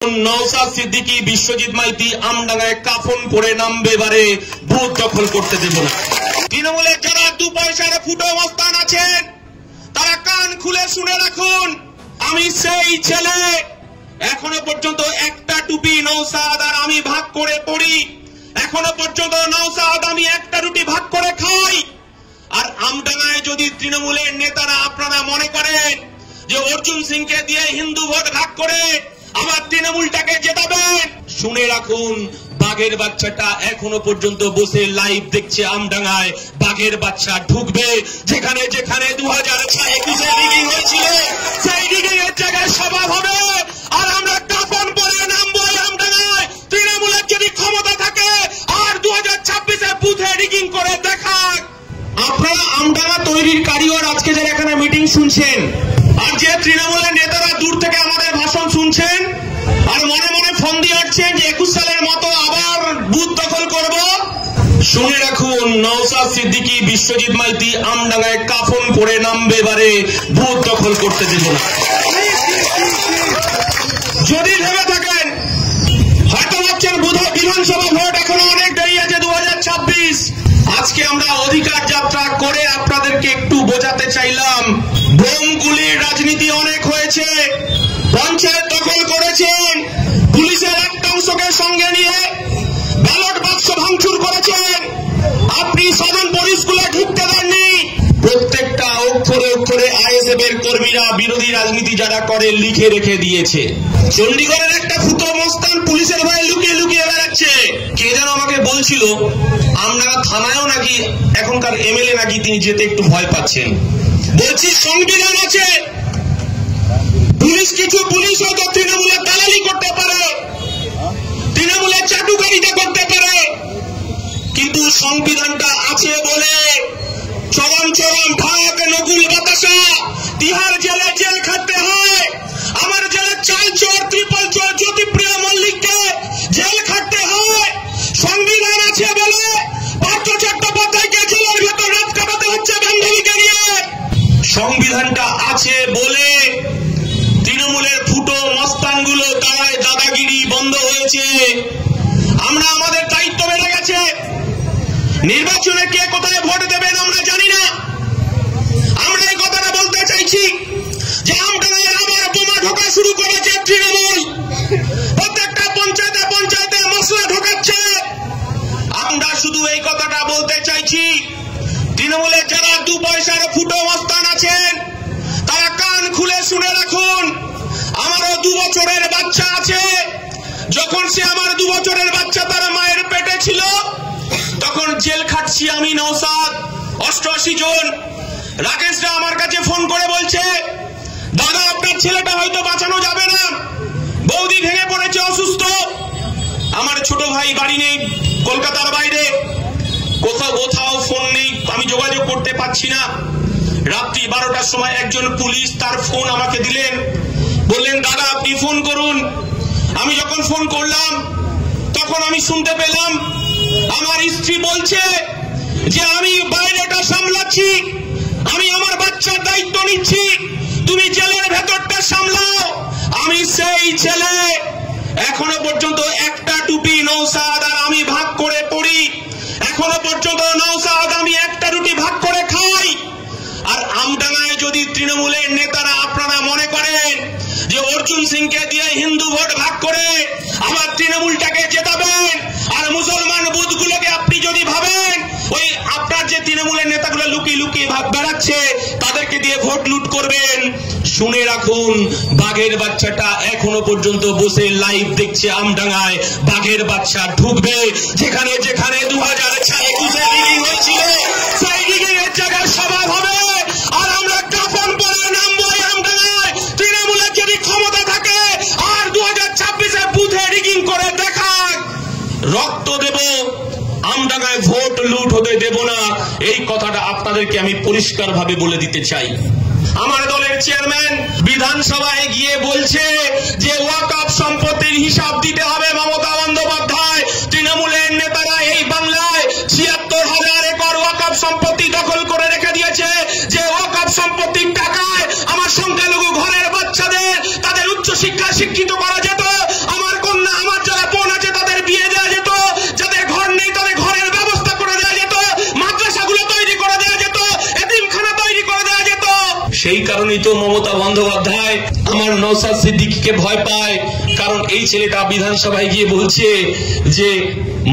नौशाद सिद्दीकी विश्वजित माइती আমডাঙ্গায় কাফন পরে নামবে এবারে বুথ দখল করতে দেব না। তৃণমূলের যারা দু পয়সার ফুটো মস্তান আছেন তারা কান খুলে শুনে রাখুন, আমি সেই ছেলে এখনো পর্যন্ত একটা টুপি নৌসাদ আর আমি ভাগ করে পড়ি, এখনো পর্যন্ত নৌসাদ আমি একটা রুটি ভাগ করে খাই। আর আমডাঙ্গায় যদি তৃণমূলের নেতারা আপনারা মনে করেন যে অর্জুন সিংকে দিয়ে হিন্দু ভোট ভাগ করে আবার তৃণমূলটাকে জেতাবেন, শুনে রাখুন বাঘের বাচ্চাটা এখনো পর্যন্ত বসে লাইভ দেখছে আমডাঙ্গায়। বাঘের বাচ্চা ঢুকবে যেখানে যেখানে 2021 রিগিং হয়েছিল সেই রিগিং এর জায়গায় সভা হবে। আর আমরা কাফন পরে নামবো আমডাঙ্গায়, তৃণমূলের যদি ক্ষমতা থাকে আর 2026 বুথে রিগিং করে দেখাক। আপনারা আমডাঙ্গা তৈরির কারিগর আজকে যারা এখানে মিটিং শুনছেন আর যে তৃণমূলের নেতারা দূর থেকে আমাদের ভাষণ শুনছেন আর মনে মনে ফোন দিয়ে আসছেন যে 21 সালের মতো আবার বুথ দখল করব, শুনে রাখুন নওশাদ সিদ্দিকী বিশ্বজিৎ মাইতি আমডাঙ্গায় কাফন পরে নামবে এবারে বুথ দখল করতে দেব না। যদি ভেবে থাকেন হয়তো ভাবছেন বোধহয় বিধানসভা ভোট এখনো অনেক দেরি আছে 2026, আজকে আমরা অধিকার যাত্রা করে আপনাদেরকে একটু বোঝাতে চাইলাম বোমগুলির রাজনীতি অনেক হয়েছে, পঞ্চায়েত দখল করেছেন, পুলিশের একটা অংশকে সঙ্গে নিয়ে ব্যালট বাক্স ভাঙচুর করেছেন, আপনি সাধারণ পুলিশগুলো ঢুকতে দেননি। প্রত্যেকটা অক্ষরে অক্ষরে আইএসএফ এর কর্মীরা বিরোধী রাজনীতি যারা করে লিখে রেখে দিয়েছে। চণ্ডীগড়ের একটা ফুটো মস্তান পুলিশের ভয়ে লুকিয়ে লুকিয়ে বেড়াচ্ছে। কে যেন আমাকে বলছিল আমডাঙ্গা থানায়ও নাকি এখনকার এমএলএ নাকি তিনি যেতে একটু ভয় পাচ্ছেন। বলছি সংবিধান আছে, কিছু পুলিশ হয়তো তৃণমূলের দালালি করতে পারে, তৃণমূলের চাটুকারিতা করতে পারে, কিন্তু সংবিধানটা আছে বলে চরম চরম ভাগ নকুল বাতাসা তিহার জেলে জেল খাটতে হয়। আমার জেলে চাল চোর ত্রিপল চোর জ্যোতিপ্রিয় মল্লিককে জেল খাটতে হয়। সংবিধান আছে বলে পার্থ চট্টোপাধ্যায়কে জেলের ভেতর রাত কাটাতে হচ্ছে বান্ধবীকে নিয়ে। সংবিধানটা আছে বলে তৃণমূলের ফুটো মস্তানগুলো তারায় দাদাগিরি বন্ধ হয়েছে। আমরা আমাদের দায়িত্ব বেড়ে গেছে, নির্বাচনে কে কোথায় ভোট দেবেন আমরা জানি না। আমরা এই কথাটা বলতে চাইছি যে আমডাঙ্গায় আবার বোমা ঢোকা শুরু করেছে তৃণমূল, প্রত্যেকটা পঞ্চায়েতে পঞ্চায়েতে মশলা ঢোকাচ্ছে। আমরা শুধু এই কথাটা বলতে চাইছি তৃণমূলের যারা দু পয়সার ফুটো মস্তান আছেন তারা কান খুলে শুনে রাখুন, আমারও 2 বছরের বাচ্চা আছে। যখন সে আমার 2 বছরের বাচ্চা তার মায়ের পেটে ছিল তখন জেল খাটছি আমি নওশাদ 88 জন। রাকেশরা আমার কাছে ফোন করে বলছে দাদা আপনার ছেলেটা হয়তো বাঁচানো যাবে না, বৌদি ভেঙে পড়েছে অসুস্থ। আমার ছোট ভাই বাড়ি নেই কলকাতার বাইরে, কোথাও ফোন নেই, আমি যোগাযোগ করতে পারছি না। রাত্রি 12টার সময় একজন পুলিশ তার ফোন আমাকে দিলেন, বললেন দাদা আপনি ফোন করুন। আমি যখন ফোন করলাম তখন আমি শুনতে পেলাম আমার স্ত্রী বলছে যে আমি বাইরেটা সামলাচ্ছি, আমি আমার বাচ্চার দায়িত্ব নিচ্ছি, তুমি জেলের ভেতরটা সামলাও। আমি সেই ছেলে এখনো পর্যন্ত একটা টুপি নৌসাদ আর আমি ভাগ করে পড়ি, এখনো পর্যন্ত নৌসাদ আমি একটা রুটি ভাগ করে খাই। আর আমডাঙ্গায় যদি তৃণমূলের নেতারা আপনারা মনে করেন যে অর্জুন সিংকে দিয়ে হিন্দু ভোট ভাগ করে আবার তৃণমূলটাকে জেতাবেন আর মুসলমান বুথগুলোকে আপনি যদি ভাবেন ওই আপনার যে তৃণমূলের নেতাগুলো লুকিয়ে লুকিয়ে ভাগ বেড়াচ্ছে তাদেরকে দিয়ে ভোট লুট করবেন, শুনে রাখুন বাঘের বাচ্চাটা এখনো পর্যন্ত বসে লাইভ দেখছে আমডাঙ্গায়। বাঘের বাচ্চা ঢুকবে যেখানে যেখানে 2021 রিগিং হয়েছিল সেই রিগিং এর জায়গায় সভা হবে। আর আমরা কাফন পরে নামবো আমডাঙ্গায়, তৃণমূলের যদি ক্ষমতা থাকে আর 2026 বুথে রিগিং করে দেখাক। রক্ত দেব, আমডাঙ্গায় ভোট লুট হতে দেব না, এই কথাটা আপনাদেরকে আমি পরিষ্কার ভাবে বলে দিতে চাই। আমার দলের চেয়ারম্যান বিধানসভায় গিয়ে বলছে যে ওয়াকফ সম্পত্তির হিসাব দিতে হবে মমতা বন্দ্যোপাধ্যায়। তৃণমূলের নেতারা এই বাংলায় ৭৬,০০০ একর ওয়াকফ সম্পত্তি দখল করে রেখে দিয়েছে, যে ওয়াকফ সম্পত্তির টাকায় আমার সংখ্যালঘু ঘরের বাচ্চাদের তাদের উচ্চশিক্ষা শিক্ষিত করা যেত। কারণেই তো মমতা বন্দ্যোপাধ্যায় আমার নওশাদ সিদ্দিকীকে ভয় পায়, কারণ এই ছেলেটা বিধানসভায় গিয়ে বলছে যে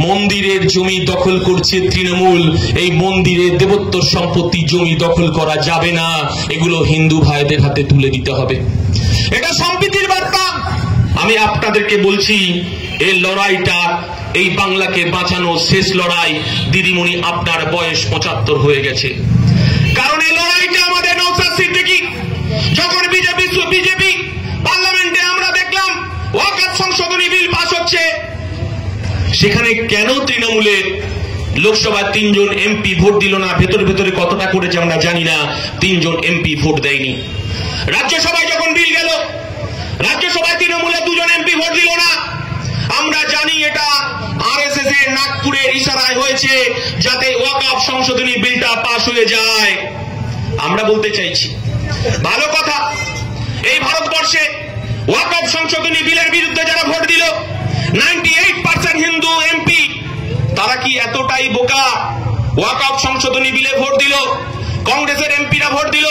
মন্দিরের জমি দখল করছে তৃণমূল, এই মন্দিরের দেবোত্তর সম্পত্তি জমি দখল করা যাবে না, এগুলো হিন্দু ভাইদের হাতে তুলে দিতে হবে। এটা সম্প্রীতির বার্তা। আমি আপনাদেরকে বলছি, এই লড়াইটা, এই বাংলাকে বাঁচানো শেষ লড়াই। দিদিমণি, আপনার বয়স 75 হয়ে গেছে, কারণ এই লড়াইটা আমাদের নওশাদ সিদ্দিকী যখন বিজেপি পার্লামেন্টে আমরা দেখলাম ওয়াকফ সংশোধনী বিল পাস হচ্ছে, সেখানে কেন তৃণমূলের লোকসভায় 3 জন এমপি ভোট দিল না? ভেতরে কতটা করেছে আমরা জানি না, 3 জন এমপি ভোট দেয়নি। রাজ্যসভায় যখন বিল গেল, রাজ্যসভায় তৃণমূলের 2 জন এমপি ভোট দিল না। আমরা জানি এটা আরএসএস এর নাগপুরের ইশারায় হয়েছে, যাতে ওয়াকফ সংশোধনী বিলটা পাস হয়ে যায়। আমরা বলতে চাইছি, ভালো কথা, এই ভারতবর্ষে ওয়াকফ সংশোধনী বিলের বিরুদ্ধে যারা ভোট দিল 98% হিন্দু এমপি, তারা কি এতটাই বোকা? ওয়াকফ সংশোধনী বিলে ভোট দিল, কংগ্রেসের এমপিরা ভোট দিল,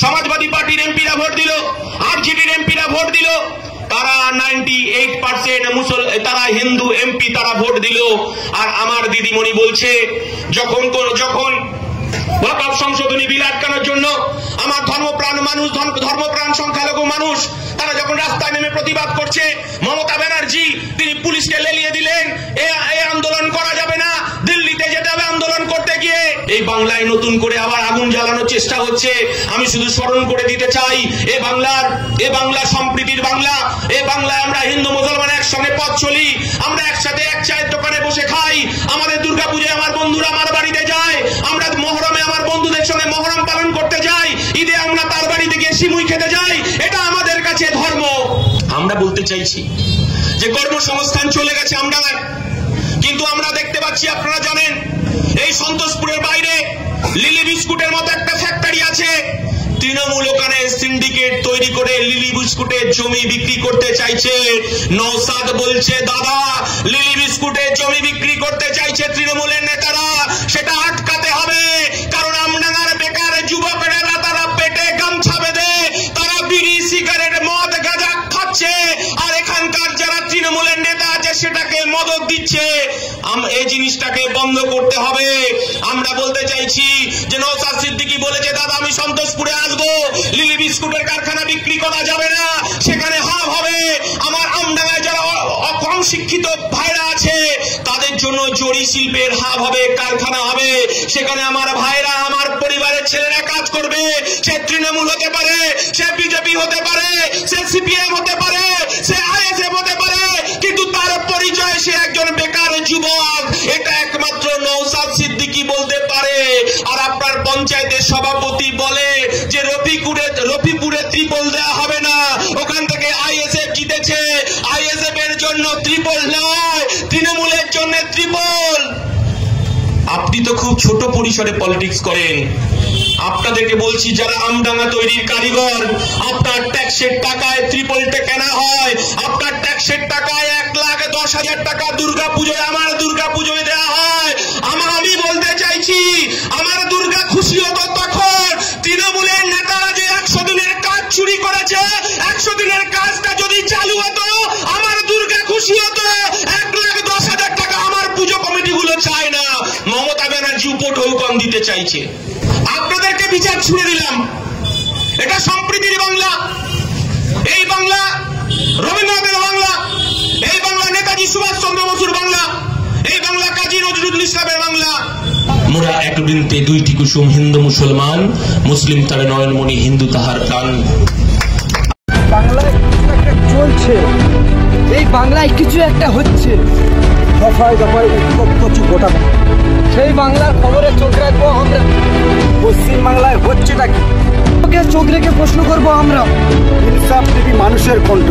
সমাজবাদী পার্টির এমপিরা ভোট দিল, আরজেডির এমপিরা ভোট দিল, তারা 98% তারা হিন্দু এমপি, তারা ভোট দিল। আর আমার দিদিমণি বলছে যখন ওয়াকফ সংশোধনী বিল আটকানোর জন্য আমার ধর্মপ্রাণ মানুষ, ধর্মপ্রাণ সংখ্যালঘু মানুষ, তারা যখন রাস্তায় নেমে প্রতিবাদ করছে, মমতা ব্যানার্জি তিনি পুলিশকে লেলিয়ে দিলেন, এই আন্দোলন করা যাবে না, দিল্লিতে যেতে হবে আন্দোলন করতে গিয়ে। এই বাংলায় নতুন করে আবার আগুন জ্বালানোর চেষ্টা হচ্ছে। আমি শুধু স্মরণ করে দিতে চাই, এ বাংলা সম্প্রীতির বাংলা। এ বাংলায় আমরা হিন্দু মুসলমান একসঙ্গে পথ চলি, আমরা একসাথে এক চায়ের দোকানে বসে খাই, আমাদের দুর্গাপূজায় আমার বন্ধুরা আমার বাড়িতে যায়, আমরা মহরমে আমার বন্ধুদের সঙ্গে মহরম পালন করতে যাই, ঈদে আমরা তার বাড়িতে গিয়ে সিমুই খেতে যাই। এটা আমাদের কাছে ধর্ম। আমরা বলতে চাইছি যে কর্মসংস্থান চলে গেছে আমডাঙ্গায়, কিন্তু আমরা দেখতে পাচ্ছি, আপনারা জানেন এই সন্তোষপুরের বাইরে লিলি বিস্কুটের মতো একটা ফ্যাক্টরি আছে। তৃণমূল ওখানে সিন্ডিকেট তৈরি করে লিলি বিস্কুটের জমি বিক্রি করতে চাইছে। নওশাদ বলছে, দাদা, লিলি বিস্কুটের জমি বিক্রি করতে চাইছে তৃণমূলের নেতারা, সেটা আটকাতে হবে। কারণ আমডাঙ্গার বেকার যুবকেরা তারা পেটে গামছা বেঁধে তারা বিড়ি, সিগারেট, মদ, গাঁজা খাচ্ছে, আর এখানকার যারা তৃণমূলের নেতা আছে সেটাকে মদত দিচ্ছে। এই জিনিসটাকে বন্ধ করতে হবে। আমরা বলতে চাইছি যে নওশাদ সিদ্দিকী বলেছে, দাদা আমি সন্তোষপুরে আসবো, লিলি বিস্কুটের কারখানা বিক্রি করা যাবে না, সেখানে হাব হবে। আমার আমডাঙ্গায় যারা কম শিক্ষিত ভাইরা আছে তাদের জন্য জরি শিল্পের হাব হবে, কারখানা হবে, সেখানে আমার ভাইরা, আমার পরিবারের ছেলেরা কাজ করবে। সে তৃণমূল হতে পারে, সে বিজেপি হতে পারে, সে সিপিএম হতে পারে, সে আইএসএফ হতে পারে, কিন্তু তার পরিচয় সে একজন বেকার যুবক। এটা একমাত্র নওশাদ সিদ্দিকী বলতে পারে। আর আপনার পঞ্চায়েতের সভাপতি বলে যে রফিপুরে ত্রিপল দেওয়া হবে না, ওখান থেকে আইএসএফ জিতেছে, আইএসএফ এর জন্য ত্রিপল নয়, তৃণমূলের জন্য ত্রিপল। আপনি তো খুব ছোট পরিসরে পলিটিক্স করেন। আপনাদেরকে বলছি, যারা আমডাঙ্গা তৈরির কারিগর, আপনার ট্যাক্সের টাকায় ত্রিপলটা কেনা হয়, আপনার ট্যাক্সের টাকায় 1,10,000 টাকা দুর্গাপুজোয়, আমার দুর্গাপুজোয় দেওয়া হয়। আমি বলতে চাইছি, আমার দুর্গা খুশি হতো তখন তৃণমূলের নেতারা যে 100 দিনের কাজ চুরি করেছে, 100 দিনের কাজটা যদি চালু হতো, আমার দুর্গা খুশি হতো। 1,10,000 টাকা আমার পুজো কমিটিগুলো চায় না, মমতা ব্যানার্জি উপঢৌকন দিতে চাইছে। আপনাদেরকে বিচার ছুড়ে দিলাম। এটা সম্প্রীতির বাংলা। এই বাংলা রবীন্দ্রনাথের বাংলা, এই বাংলা নেতাজি সুভাষচন্দ্র বসুর বাংলা, এই বাংলা কাজী নজরুল ইসলামের বাংলা। মোরা একদিনতে দুইটি কুসুম, হিন্দু মুসলমান, মুসলিম তার নয়নমণি, হিন্দু তাহার প্রাণ। বাংলায় একটা চলছে, এই বাংলায় কিছু একটা হচ্ছে, দফায় দফায় কিছু গোটা, সেই বাংলার খবরে চোখ রাখবো আমরা। পশ্চিম বাংলায় হচ্ছেটা কি, চোখ রেখে প্রশ্ন করবো আমরা। ইনসাফ টিভি, মানুষের কণ্ঠ।